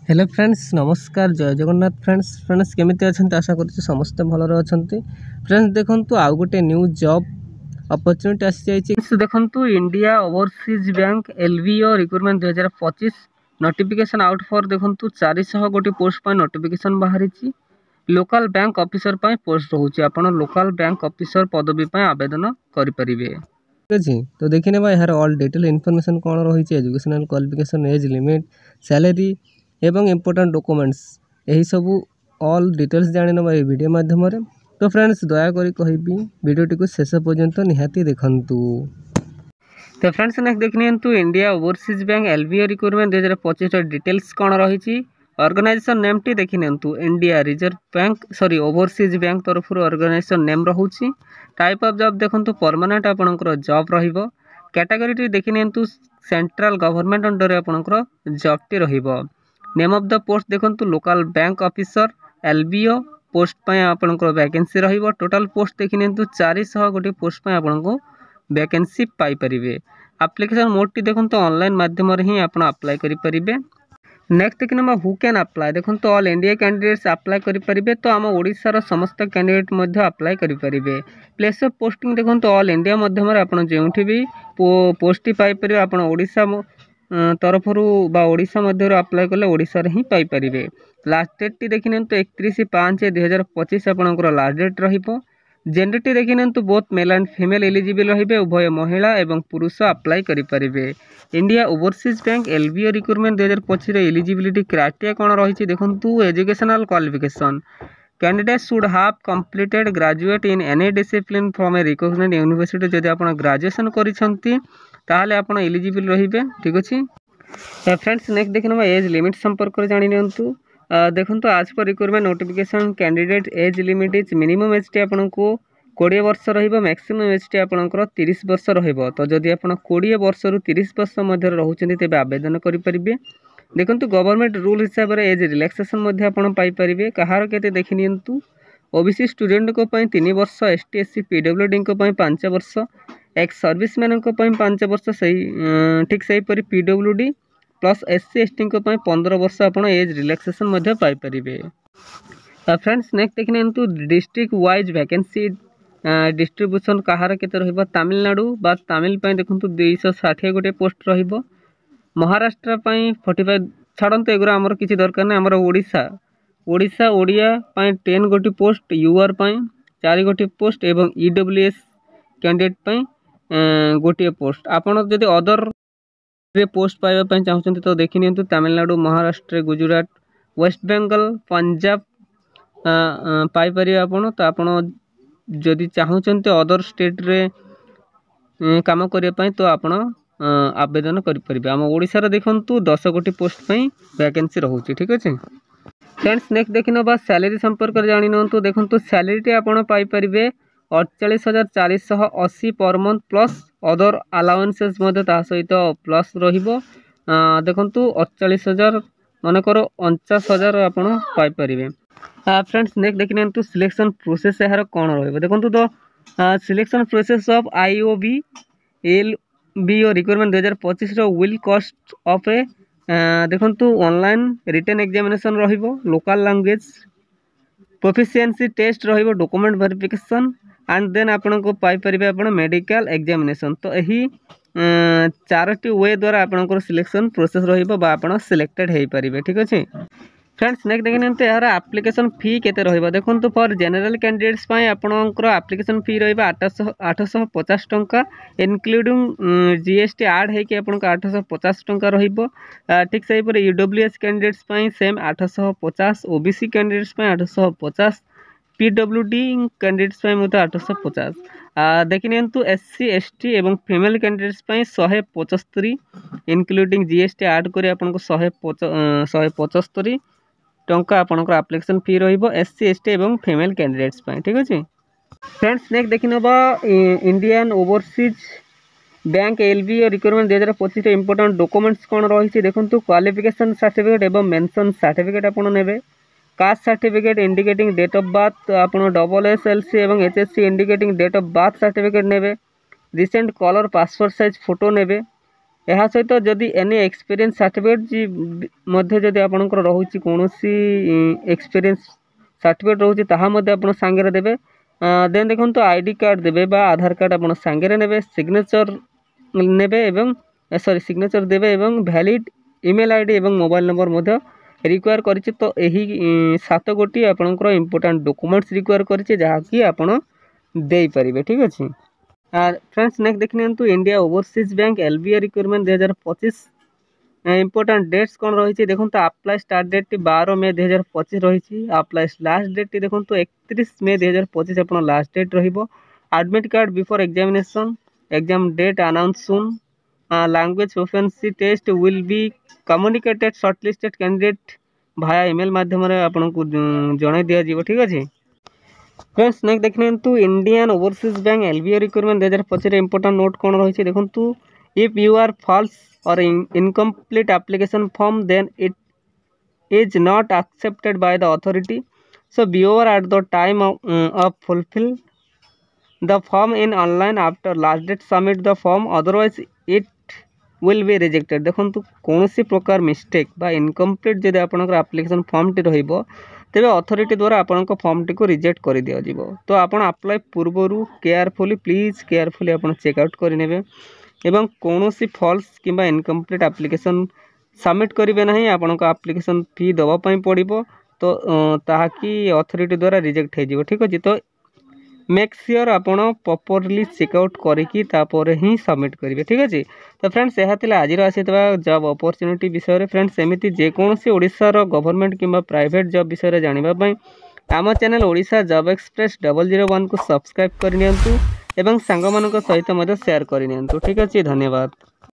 Hello friends नमस्कार जय Jagannath friends केमिति अछंती आशा करछि समस्त भलरे अछंती। फ्रेंड्स देखंतु आउ गोटे न्यू जॉब अपॉर्चुनिटी आसी जाइछि। देखंतु India overseas bank LVO recruitment 2025 notification out for देखंतु 400 गोटी पोस्ट पर नोटिफिकेशन बाहरिछि। लोकल बैंक ऑफिसर पर पोस्ट रहउछि, आपण लोकल बैंक ऑफिसर पदवी पर आवेदन करि परिबे। ठीक अछि, तो देखिने बा यार ऑल डिटेल इन्फॉर्मेशन कोन रहिछि, educational qualification, age limit, salary एवं इम्पोर्टेंट डॉक्यूमेंट्स यही सब ऑल डिटेल्स जानि नबा ए वीडियो माध्यम रे। तो फ्रेंड्स दया करी कहिबी वीडियोटी को शेष पर्यंत निहाती देखंतु। तो फ्रेंड्स नेक्स्ट देखनियंतु India overseas bank LVO recruitment 2025 details कोन रहिछि। ऑर्गेनाइजेशन नेम टी देखिनियंतु India reserve bank overseas bank तरफ ऑर्गेनाइजेशन नेम रहउछि। टाइप ऑफ जॉब देखंतु परमानेंट आपनकर जॉब रहिबो। कैटेगरी टी देखिनियंतु सेंट्रल गवर्नमेंट अंडर आपनकर जॉब टी रहिबो। नेम ऑफ द पोस्ट देखंतु local bank officer LBO post पे आपनकर वैकेंसी रहिबो। टोटल पोस्ट देखिनियंतु 400 गोटी पोस्ट पे आपनको वैकेंसी पाई परिबे। एप्लीकेशन मोड टी देखंतु ऑनलाइन माध्यम रे ही आपण अप्लाई करि परिबे। नेक्स्ट देखिनमा हु कैन अप्लाई देखंतु ऑल इंडिया कैंडिडेट्स अप्लाई करि परिबे। तो आम ओडिसा रो समस्त कैंडिडेट मध्ये अप्लाई करि परिबे। प्लेस ऑफ पोस्टिंग देखंतु ऑल इंडिया माध्यम रे आपण जेउठी भी पोस्ट पाई परिबे। आपण ओडिसा तरफरु बा ओडिसा मध्य अप्लाई कले ओडिसा रे ही पाई परिबे। लास्ट डेट टी देखिनंतु 31/5/2025 आपनकर लास्ट डेट रहिबो। जेंडर टी देखिनंतु both male and female eligible रहिबे। उभय महिला एवं पुरुष अप्लाई करि परिबे। India overseas bank LBO recruitment 2025 रे एलिजिबिलिटी क्राइटेरिया कोन रहिछि देखंतु educational qualification candidate should have completed graduate in any discipline from a recognised university. जदि आपण ग्रेजुएशन करिसंती ताहले आपण एलिजिबल रहिबे। ठीक अछि फ्रेंड्स नेक्स्ट देखिनबा एज लिमिट संपर्क रे जानि नियंतु। देखंतु आज पर recruitment notification candidate age limit is minimum age टी आपनको 20 वर्ष रहिबो। मैक्सिमम एज टी आपनकर 30 वर्ष रहिबो। तो जदि आपण 20 वर्ष रु 30 वर्ष मध्य रहुचंती तेबे आवेदन करि परिबे। देखंतु गवर्नमेंट रूल हिसाब रे एज रिलैक्सेशन मध्य आपण पाई परिबे। कहार केते देखि नियंतु ओबीसी स्टूडेंट को पई 3 वर्ष, एसटी एससी पीडब्ल्यूडी को पई 5 वर्ष, एक्स सर्विसमैन को पई 5 वर्ष, सही ठीक सही परि पीडब्ल्यूडी प्लस एससी एसटी को पई 15 वर्ष आपण एज रिलैक्सेशन मध्य पाई परिबे। फ्रेंड्स नेक्स्ट देखिनियंतु डिस्ट्रिक्ट वाइज वैकेंसी डिस्ट्रीब्यूशन कहार केते रहिबो। तमिलनाडु बा तमिल पई देखंतु 260 गोटे पोस्ट रहिबो। महाराष्ट्र पई 45 छाडंत एगुरा हमर किछि दरकार नै। हमर ओडिसा ओडिया पई 10 गोटी पोस्ट, यूआर पई 4 गोटी पोस्ट एवं ईडब्ल्यूएस कैंडिडेट पई गोटी पोस्ट। आपण जदि अदर रे पोस्ट पाइबा पई चाहउछंती तो देखिनियंतु तमिलनाडु, महाराष्ट्र, गुजरात, वेस्ट बेंगल, पंजाब पाई परिबा आपण। तो आपण जदि चाहउछंती अदर स्टेट रे काम करिया पई तो आपण आवेदन करि परिबे। हम ओडिसा रे देखंतु 10 गोटी पोस्ट पई वैकेंसी रहउची। ठीक अछि फ्रेंड्स नेक्स्ट देखिनबा सैलरी संपर्क रे जानि नंतु। देखंतु सैलरी टी आपण पाई परिबे 48,480 per month plus other allowances मध्ये ता सहित प्लस रहिबो। देखंतु 48,000 माने करो 49,000 आपण पाई परिबे। फ्रेंड्स नेक्स्ट देखिनंतु सिलेक्शन प्रोसेस यार कोन रहइबो। देखंतु तो selection process of IOB LBO recruitment 2025 रो विल कॉस्ट ऑफ ए देखंतु ऑनलाइन रिटन एग्जामिनेशन रहिबो। लोकल लैंग्वेज प्रोफिशिएंसी टेस्ट रहिबो। डॉक्यूमेंट वेरिफिकेशन एंड देन आपण को पाई परिबे आपण मेडिकल एग्जामिनेशन। तो एही चारटी वे द्वारा आपण सिलेक्शन प्रोसेस रहिबो बा आपण सिलेक्टेड हेई परिबे। ठीक अछि फ्रेंड्स नेक्स्ट देखिनंतु यार एप्लीकेशन फी केते रहिबो। देखंतु फॉर जनरल कैंडिडेट्स पई आपनकर एप्लीकेशन फी रहिबो 850 टंका इंक्लूडिंग जीएसटी ऐड हे कि आपनको 850 टंका रहिबो। ठीक सही पर ईडब्ल्यूएस कैंडिडेट्स पई सेम 850, ओबीसी कैंडिडेट्स पई 850, पीडब्ल्यूडी कैंडिडेट्स पई मते 850। देखिनियंतु एससी एसटी एवं फीमेल कैंडिडेट्स पई 175 इंक्लूडिंग जीएसटी ऐड करी आपनको 175 टंका आपनकर एप्लीकेशन फी रहिबो एससी एसटी एवं फीमेल कैंडिडेट्स पई। ठीक अछि फ्रेंड्स नेक्स्ट देखिनबा Indian overseas bank LBO recruitment 2025 important documents कोन रहिछि। देखंतु क्वालिफिकेशन सर्टिफिकेट एवं मेंशन सर्टिफिकेट आपण नेबे। Caste certificate indicating date of birth आपण डबल एसएलसी एवं HSC indicating date of birth certificate नेबे। Recent colour passport size photo नेबे। ଏହା ସହିତ ଯଦି ଏନି ଏକ୍ସପିରିଏନ୍ସ ସାର୍ଟିଫିକେଟ୍ ଯଦି ଆପଣଙ୍କର ରହୁଛି କୌଣସି ଏକ୍ସପିରିଏନ୍ସ ସାର୍ଟିଫିକେଟ୍ ରହୁଛି ତାହା ମଧ୍ୟ ଆପଣ ସାଙ୍ଗରେ ଦେବେ। ଦେନ୍ ଦେଖନ୍ତୁ ଆଇଡି କାର୍ଡ଼ ଦେବେ ବା ଆଧାର କାର୍ଡ଼ ଆପଣ ସାଙ୍ଗରେ ନେବେ, ସିଗ୍ନେଚର୍ ନେବେ ଏବଂ ସିଗ୍ନେଚର୍ ଦେବେ ଏବଂ ଭ୍ୟାଲିଡ୍ ଇମେଲ୍ ଆଇଡି ଏବଂ ମୋବାଇଲ୍ ନମ୍ବର ମଧ୍ୟ ରିକ୍ୱାର କରିଛି। ତ ଏହି 7 ଗୋଟି ଆପଣଙ୍କର ଇମ୍ପୋର୍ଟାଣ୍ଟ ଡକୁମେଣ୍ଟସ୍ ରିକ୍ୱାର କରିଛି ଯାହାକି ଆପଣ ଦେଇପାରିବେ। ଠିକ୍ ଅଛି फ्रेंड्स नेक्स्ट देखने India overseas bank LBA requirement 2025 important dates कौन रही देखो अप्लाई स्टार्ट डेट 12 मे 2025 रही। अप्लाई लास्ट डेट देखो 31 मे 2025 आप last date admit card before examination exam date announce soon language proficiency test will be communicated shortlisted candidate भाया email माध्यम आपको जन दिज्व। ठीक अच्छे फ्रेंड्स नेक्स्ट देखने Indian overseas bank LBA requirement 2025 note नोट कौन रही देखो if you are false or incomplete application form then it is not accepted by the authority so be aware at the time of fulfil the form in online after last date submit the form otherwise it will be rejected. देखो कौन सी प्रकार mistake बा incomplete जब आपंकर application form T रहिबो तेरे authority द्वारा आपंक फॉर्म टी को रिजेक्ट कर दिया जीवो। तो आपण अप्लाई पूर्वर केयरफुली प्लीज केयरफुली आप चेकआउट करेंगे एवं कौन सी फॉल्स किंबा इनकम्प्लीट एप्लिकेशन सबमिट करेंगे ना आपण एप्लिकेशन फी दवापाई पड़ो तो ताकि अथॉरिटी द्वारा रिजेक्ट हो। ठीक अच्छे तो मेक श्योर आपण प्रॉपर्ली चेकआउट करके ही सबमिट करेंगे। ठीक अच्छे तो फ्रेंड्स यह आज आसी जॉब अपॉर्चुनिटी विषय फ्रेंड्स एमती जेकोसी ओडिशार गवर्नमेंट किंबा प्राइवेट जॉब विषय जानापी आम चैनल ओडिशा जॉब एक्सप्रेस 001 को सब्सक्राइब करनी एवं सांग मान सहित शेयर करनी। ठीक अच्छे धन्यवाद।